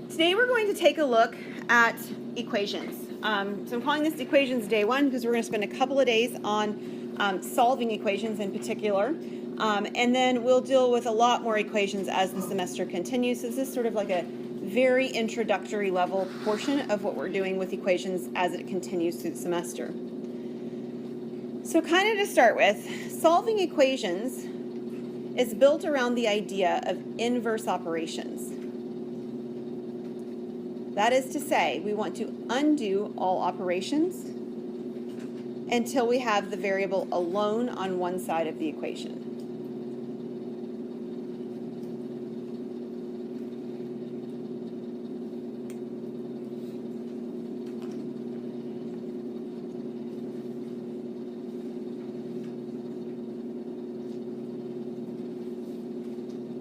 Today we're going to take a look at equations. So I'm calling this equations day one because we're going to spend a couple of days on solving equations in particular. And then we'll deal with a lot more equations as the semester continues. So this is sort of like a very introductory level portion of what we're doing with equations as it continues through the semester. So kind of to start with, solving equations is built around the idea of inverse operations. That is to say, we want to undo all operations until we have the variable alone on one side of the equation.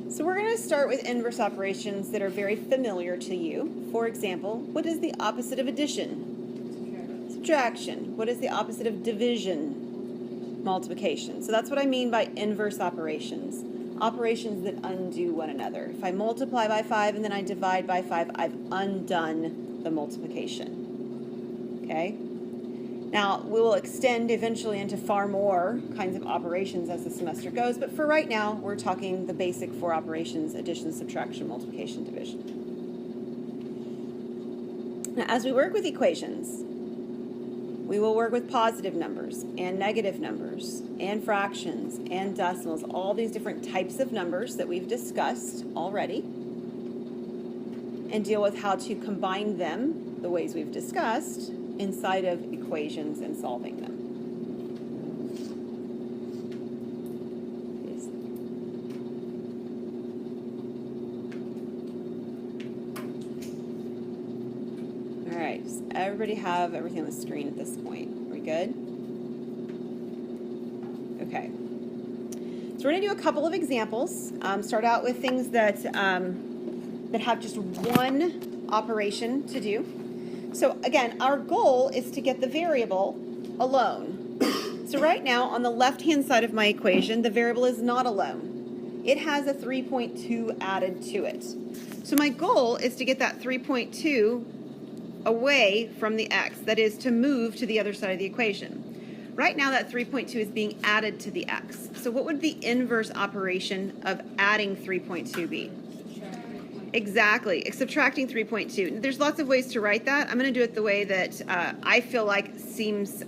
So we're going to start with inverse operations that are very familiar to you. For example, what is the opposite of addition? Subtraction. What is the opposite of division? Multiplication. So that's what I mean by inverse operations. Operations that undo one another. If I multiply by 5 and then I divide by 5, I've undone the multiplication. Okay? Now, we will extend eventually into far more kinds of operations as the semester goes, but for right now, we're talking the basic 4 operations: addition, subtraction, multiplication, division. Now, as we work with equations, we will work with positive numbers and negative numbers and fractions and decimals, all these different types of numbers that we've discussed already, and deal with how to combine them the ways we've discussed inside of equations and solving them. All right, does everybody have everything on the screen at this point? Are we good? Okay. So we're going to do a couple of examples. Start out with things that have just one operation to do. So again, our goal is to get the variable alone. So right now, on the left-hand side of my equation, the variable is not alone. It has a 3.2 added to it. So my goal is to get that 3.2 away from the x, that is to move to the other side of the equation. Right now, that 3.2 is being added to the x. So what would the inverse operation of adding 3.2 be? Exactly, subtracting 3.2. There's lots of ways to write that. I'm going to do it the way that I feel like seems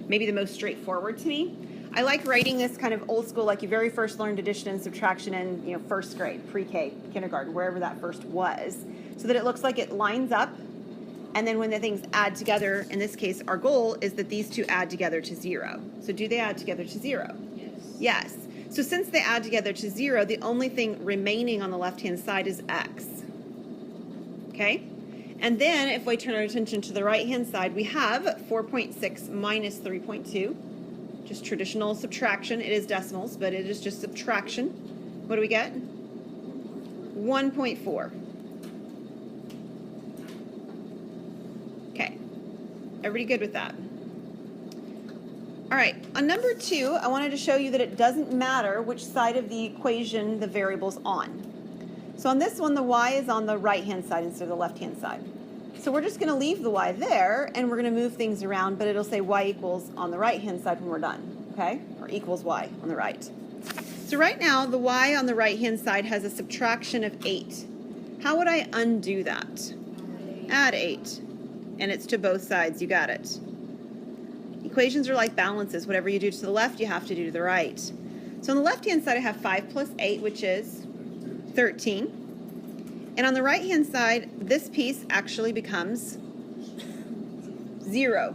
maybe the most straightforward to me. I like writing this kind of old school, like you very first learned addition and subtraction in first grade, pre-K, kindergarten, wherever that first was, so that it looks like it lines up. And then when the things add together, in this case, our goal is that these two add together to 0. So do they add together to 0? Yes. Yes. So since they add together to 0, the only thing remaining on the left-hand side is x. Okay? And then if we turn our attention to the right-hand side, we have 4.6 minus 3.2. Just traditional subtraction. It is decimals, but it is just subtraction. What do we get? 1.4. Okay. Everybody good with that? All right, on number 2, I wanted to show you that it doesn't matter which side of the equation the variable's on. So on this one, the y is on the right-hand side instead of the left-hand side. So we're just going to leave the y there, and we're going to move things around, but it'll say y equals on the right-hand side when we're done, okay? Or equals y on the right. So right now, the y on the right-hand side has a subtraction of 8. How would I undo that? Add 8. And it's to both sides. You got it. Equations are like balances. Whatever you do to the left, you have to do to the right. So on the left-hand side, I have 5 plus 8, which is 13. And on the right-hand side, this piece actually becomes 0.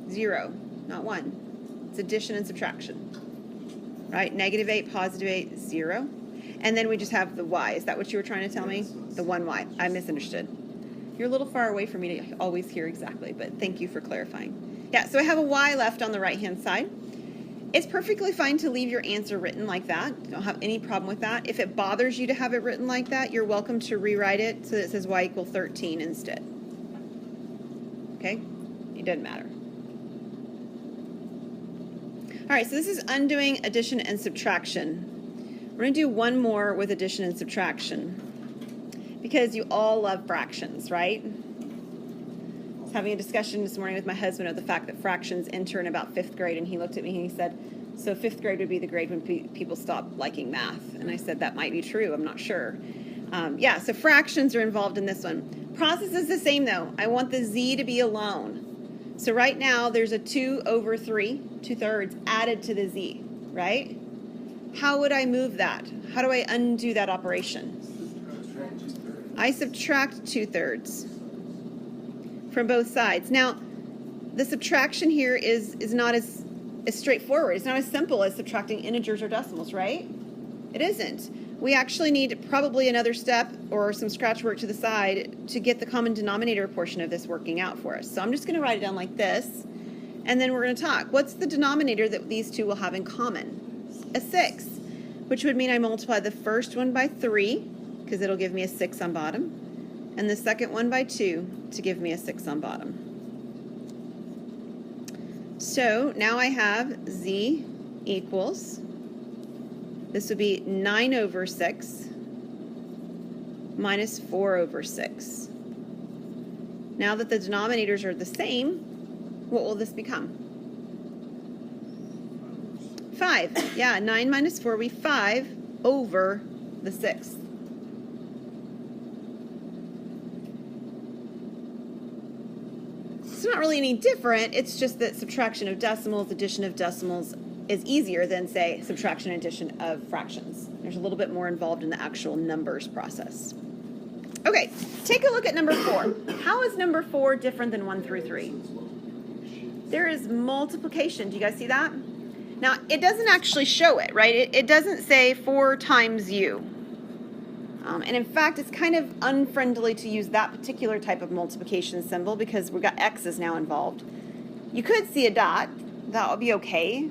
0, not 1. It's addition and subtraction. Right? Negative 8, positive 8, 0. And then we just have the y. Is that what you were trying to tell me? The 1y. I misunderstood. You're a little far away from me to always hear exactly, but thank you for clarifying. Yeah, so I have a y left on the right-hand side. It's perfectly fine to leave your answer written like that. You don't have any problem with that. If it bothers you to have it written like that, you're welcome to rewrite it so that it says y equals 13 instead. Okay? It doesn't matter. All right, so this is undoing addition and subtraction. We're going to do one more with addition and subtraction. because you all love fractions, right? I was having a discussion this morning with my husband of the fact that fractions enter in about 5th grade, and he looked at me and he said, so 5th grade would be the grade when people stop liking math. And I said, that might be true, I'm not sure. Yeah, so fractions are involved in this one. Process is the same though. I want the z to be alone. So right now there's a 2 over 3, 2/3 added to the z, right? How would I move that? How do I undo that operation? I subtract 2/3 from both sides. Now, the subtraction here is not as straightforward. It's not as simple as subtracting integers or decimals, right? It isn't. We actually need probably another step or some scratch work to the side to get the common denominator portion of this working out for us. So I'm just going to write it down like this, and then we're going to talk. What's the denominator that these two will have in common? A 6, which would mean I multiply the first one by 3, because it'll give me a 6 on bottom, and the second one by 2 to give me a 6 on bottom. So now I have z equals, this would be 9 over 6 minus 4 over 6. Now that the denominators are the same, what will this become? 5. Yeah, 9 minus 4 will be 5 over the 6. It's not really any different. It's just that subtraction of decimals, addition of decimals is easier than, say, subtraction and addition of fractions. There's a little bit more involved in the actual numbers process. Okay, take a look at number 4. How is number 4 different than 1 through 3? There is multiplication. Do you guys see that? Now, it doesn't actually show it, right? It doesn't say 4 times u. And in fact, it's kind of unfriendly to use that particular type of multiplication symbol because we've got x's now involved. You could see a dot. That would be okay.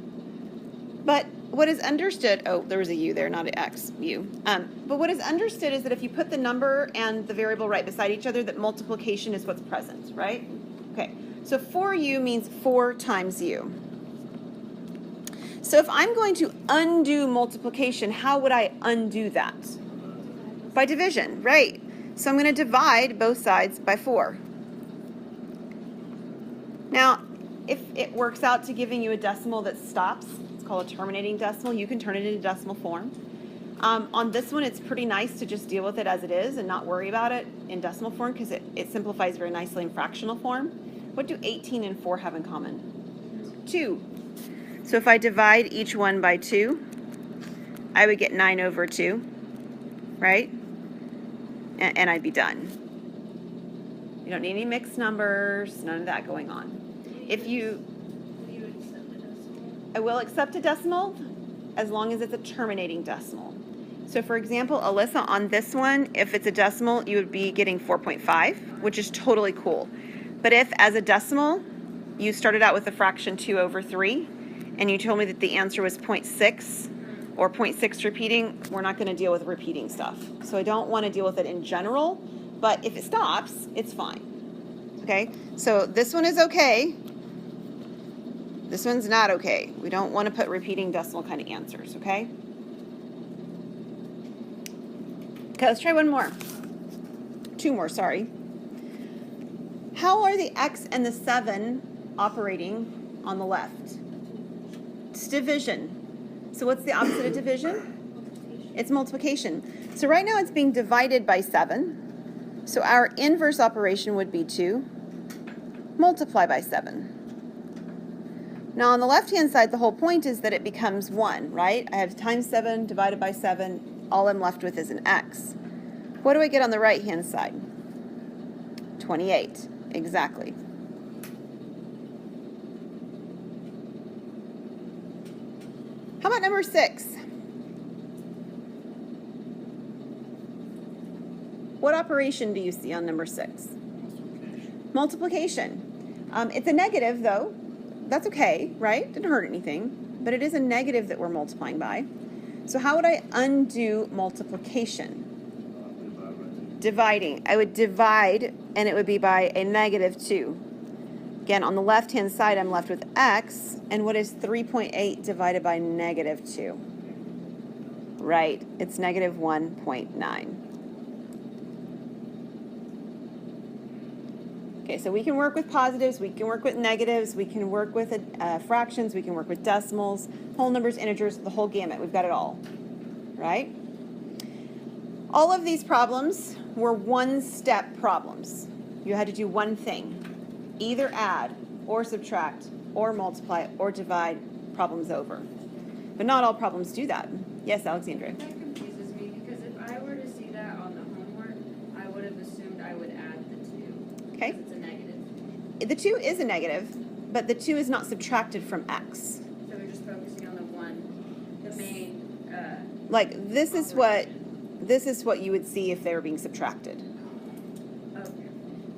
But what is understood, oh, there was a u there, not an x, u. But what is understood is that if you put the number and the variable right beside each other, that multiplication is what's present, right? Okay, so 4u means 4 times u. So if I'm going to undo multiplication, how would I undo that? By division, right? So I'm going to divide both sides by 4. Now, if it works out to giving you a decimal that stops, it's called a terminating decimal, you can turn it into decimal form. On this one, it's pretty nice to just deal with it as it is and not worry about it in decimal form because it simplifies very nicely in fractional form. What do 18 and 4 have in common? 2. So if I divide each one by 2, I would get 9 over 2, right? And I'd be done. You don't need any mixed numbers, none of that going on. If you, I will accept a decimal as long as it's a terminating decimal. So for example, Alyssa, on this one, if it's a decimal, you would be getting 4.5, which is totally cool. But if as a decimal, you started out with the fraction 2 over 3, and you told me that the answer was 0.6, or 0.6 repeating, we're not going to deal with repeating stuff. So I don't want to deal with it in general, but if it stops, it's fine. Okay, so this one is okay. This one's not okay. We don't want to put repeating decimal kind of answers, okay? Okay, let's try one more. 2 more, sorry. How are the x and the 7 operating on the left? It's division. So what's the opposite of division? It's multiplication. So right now it's being divided by 7. So our inverse operation would be to multiply by 7. Now on the left-hand side, the whole point is that it becomes 1, right? I have times 7 divided by 7. All I'm left with is an x. What do I get on the right-hand side? 28, exactly. How about number 6? What operation do you see on number 6? Multiplication. It's a negative, though. That's okay, right? Didn't hurt anything. But it is a negative that we're multiplying by. So how would I undo multiplication? Dividing. I would divide, and it would be by a negative 2. Again, on the left-hand side, I'm left with x, and what is 3.8 divided by negative 2? Right, it's negative 1.9. Okay, so we can work with positives, we can work with negatives, we can work with fractions, we can work with decimals, whole numbers, integers, the whole gamut. We've got it all, right? All of these problems were one-step problems. You had to do one thing, either add or subtract or multiply or divide, problems over. But not all problems do that. Yes, Alexandra? That confuses me because if I were to see that on the homework, I would have assumed I would add the 2. Okay. Because it's a negative. The 2 is a negative, but the 2 is not subtracted from x. So we're just focusing on the one, the main. Like this is what you would see if they were being subtracted. Okay.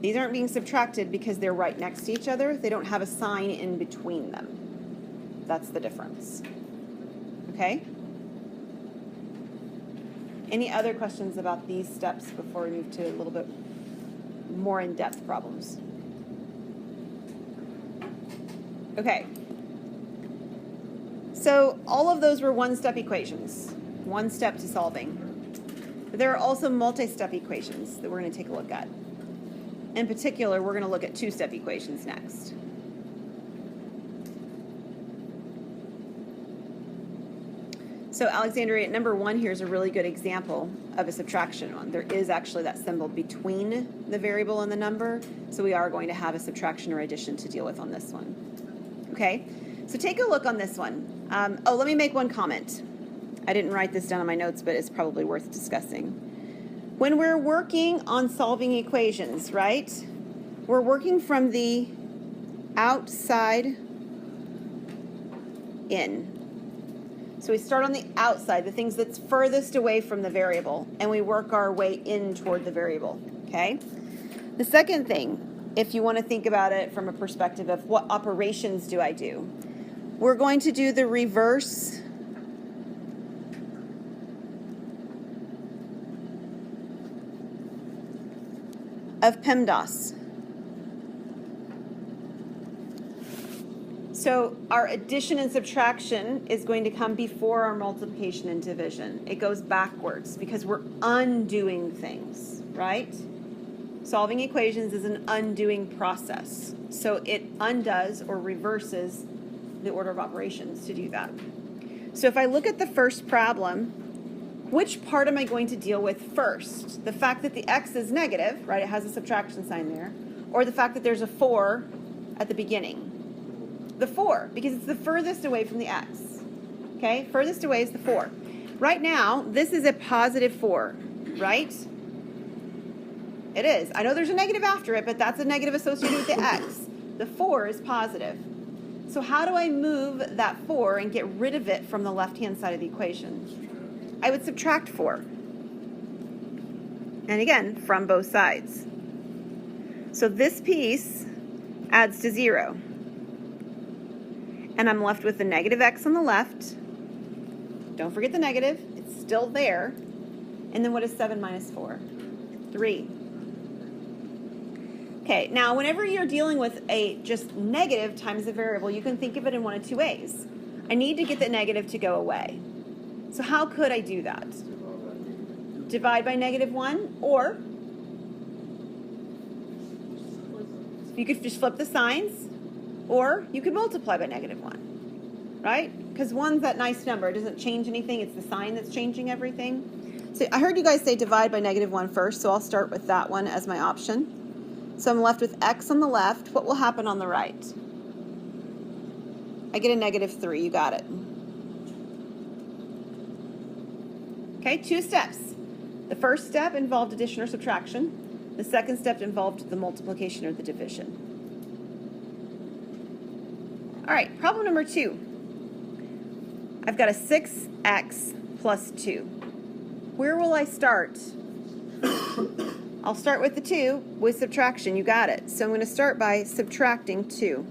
These aren't being subtracted because they're right next to each other. They don't have a sign in between them. That's the difference. Okay? Any other questions about these steps before we move to a little bit more in-depth problems? Okay. So all of those were one-step equations, one step to solving. But there are also multi-step equations that we're going to take a look at. In particular, we're going to look at two-step equations next. So Alexandria, number 1 here is a really good example of a subtraction one. There is actually that symbol between the variable and the number, so we are going to have a subtraction or addition to deal with on this one. Okay, so take a look on this one. Let me make one comment. I didn't write this down in my notes, but it's probably worth discussing. When we're working on solving equations, right, we're working from the outside in. So we start on the outside, the things that's furthest away from the variable, and we work our way in toward the variable, okay? The second thing, if you want to think about it from a perspective of what operations do I do, we're going to do the reverse of PEMDAS. So our addition and subtraction is going to come before our multiplication and division. It goes backwards because we're undoing things, right? Solving equations is an undoing process. So it undoes or reverses the order of operations to do that. So if I look at the first problem, which part am I going to deal with first? The fact that the x is negative, right? It has a subtraction sign there. Or the fact that there's a 4 at the beginning. The 4, because it's the furthest away from the x. Okay, furthest away is the 4. Right now, this is a positive 4, right? It is. I know there's a negative after it, but that's a negative associated with the x. The 4 is positive. So how do I move that 4 and get rid of it from the left-hand side of the equation? I would subtract 4. And again, from both sides. So this piece adds to 0. And I'm left with the negative x on the left. Don't forget the negative. It's still there. And then what is 7 minus 4? 3. Okay, now whenever you're dealing with a just negative times a variable, you can think of it in one of two ways. I need to get the negative to go away. So how could I do that? Divide by -1, or you could just flip the signs, or you could multiply by -1, right? Because 1's that nice number. It doesn't change anything. It's the sign that's changing everything. So I heard you guys say divide by -1 first, so I'll start with that one as my option. So I'm left with x on the left. What will happen on the right? I get a -3. You got it. Okay, 2 steps. The first step involved addition or subtraction. The second step involved the multiplication or the division. All right, problem number 2. I've got a 6x plus 2. Where will I start? I'll start with the 2 with subtraction. You got it. So I'm going to start by subtracting 2.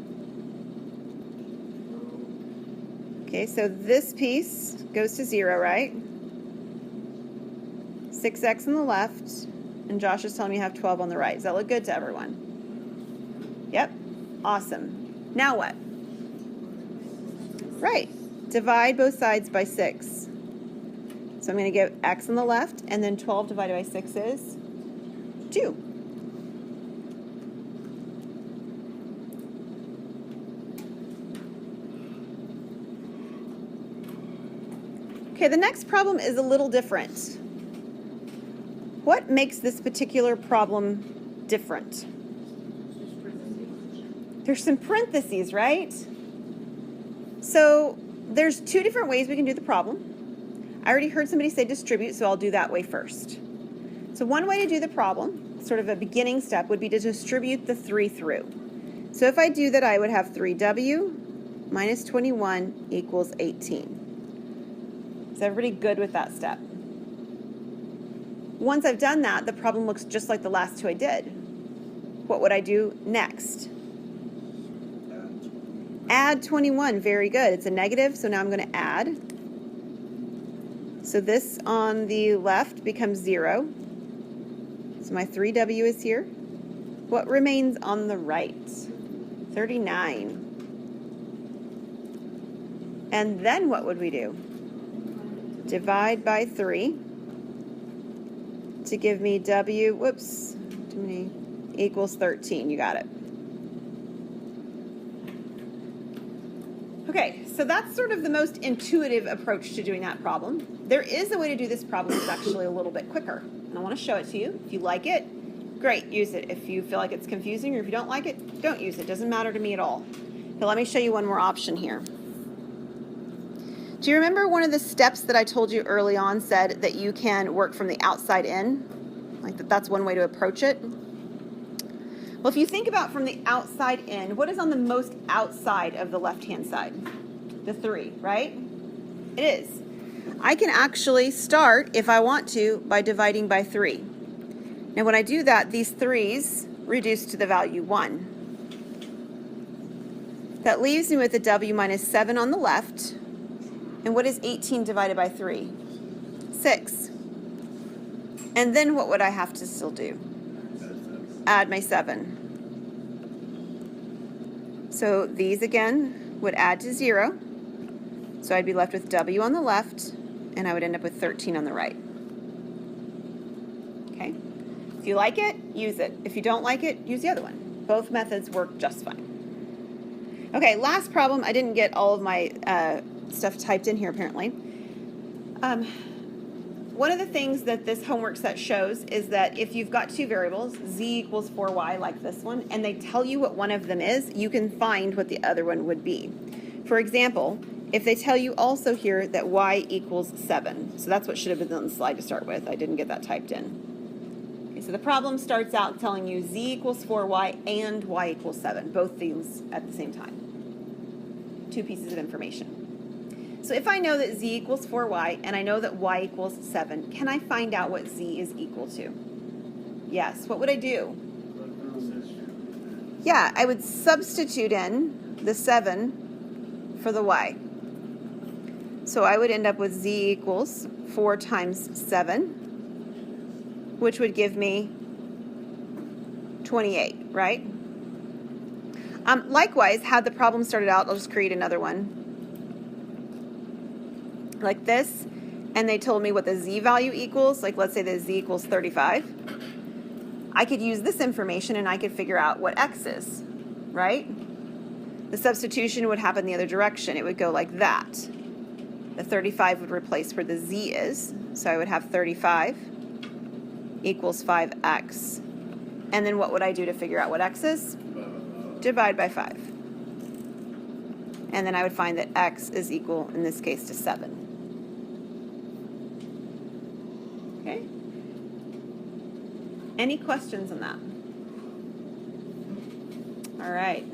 Okay, so this piece goes to 0, right? 6x on the left, and Josh is telling me you have 12 on the right. Does that look good to everyone? Yep. Awesome. Now what? Right. Divide both sides by 6. So I'm going to get x on the left, and then 12 divided by 6 is 2. Okay, the next problem is a little different. What makes this particular problem different? There's some parentheses, right? So there's two different ways we can do the problem. I already heard somebody say distribute, so I'll do that way first. So one way to do the problem, sort of a beginning step, would be to distribute the 3 through. So if I do that, I would have 3w minus 21 equals 18. Is everybody good with that step? Once I've done that, the problem looks just like the last two I did. What would I do next? Add 21, very good. It's a negative, so now I'm going to add. So this on the left becomes 0. So my 3w is here. What remains on the right? 39. And then what would we do? Divide by 3 to give me w, whoops, too many, equals 13. You got it. Okay, so that's sort of the most intuitive approach to doing that problem. There is a way to do this problem that's actually a little bit quicker, and I want to show it to you. If you like it, great, use it. If you feel like it's confusing or if you don't like it, don't use it. Doesn't matter to me at all. So let me show you one more option here. Do you remember one of the steps that I told you early on said that you can work from the outside in? Like that's one way to approach it? Well, if you think about from the outside in, what is on the most outside of the left-hand side? The 3, right? It is. I can actually start, if I want to, by dividing by 3. Now when I do that, these 3's reduce to the value 1. That leaves me with a w minus 7 on the left. And what is 18 divided by 3? 6. And then what would I have to still do? Add my 7. So these again would add to 0. So I'd be left with w on the left, and I would end up with 13 on the right. Okay? If you like it, use it. If you don't like it, use the other one. Both methods work just fine. Okay, last problem. I didn't get all of my stuff typed in here apparently. One of the things that this homework set shows is that if you've got two variables, z equals 4y like this one, and they tell you what one of them is, you can find what the other one would be. For example, if they tell you also here that y equals 7, so that's what should have been on the slide to start with. I didn't get that typed in. Okay, so the problem starts out telling you z equals 4y and y equals 7, both things at the same time. Two pieces of information. So if I know that z equals 4y and I know that y equals 7, can I find out what z is equal to? Yes. What would I do? Yeah, I would substitute in the 7 for the y. So I would end up with z equals 4 times 7, which would give me 28, right? Likewise, had the problem started out, I'll just create another one like this, and they told me what the z value equals, like let's say that z equals 35. I could use this information and I could figure out what x is, right? The substitution would happen the other direction. It would go like that. The 35 would replace where the z is, so I would have 35 equals 5x. And then what would I do to figure out what x is? Divide by 5. And then I would find that x is equal, in this case, to 7. Okay? Any questions on that? All right.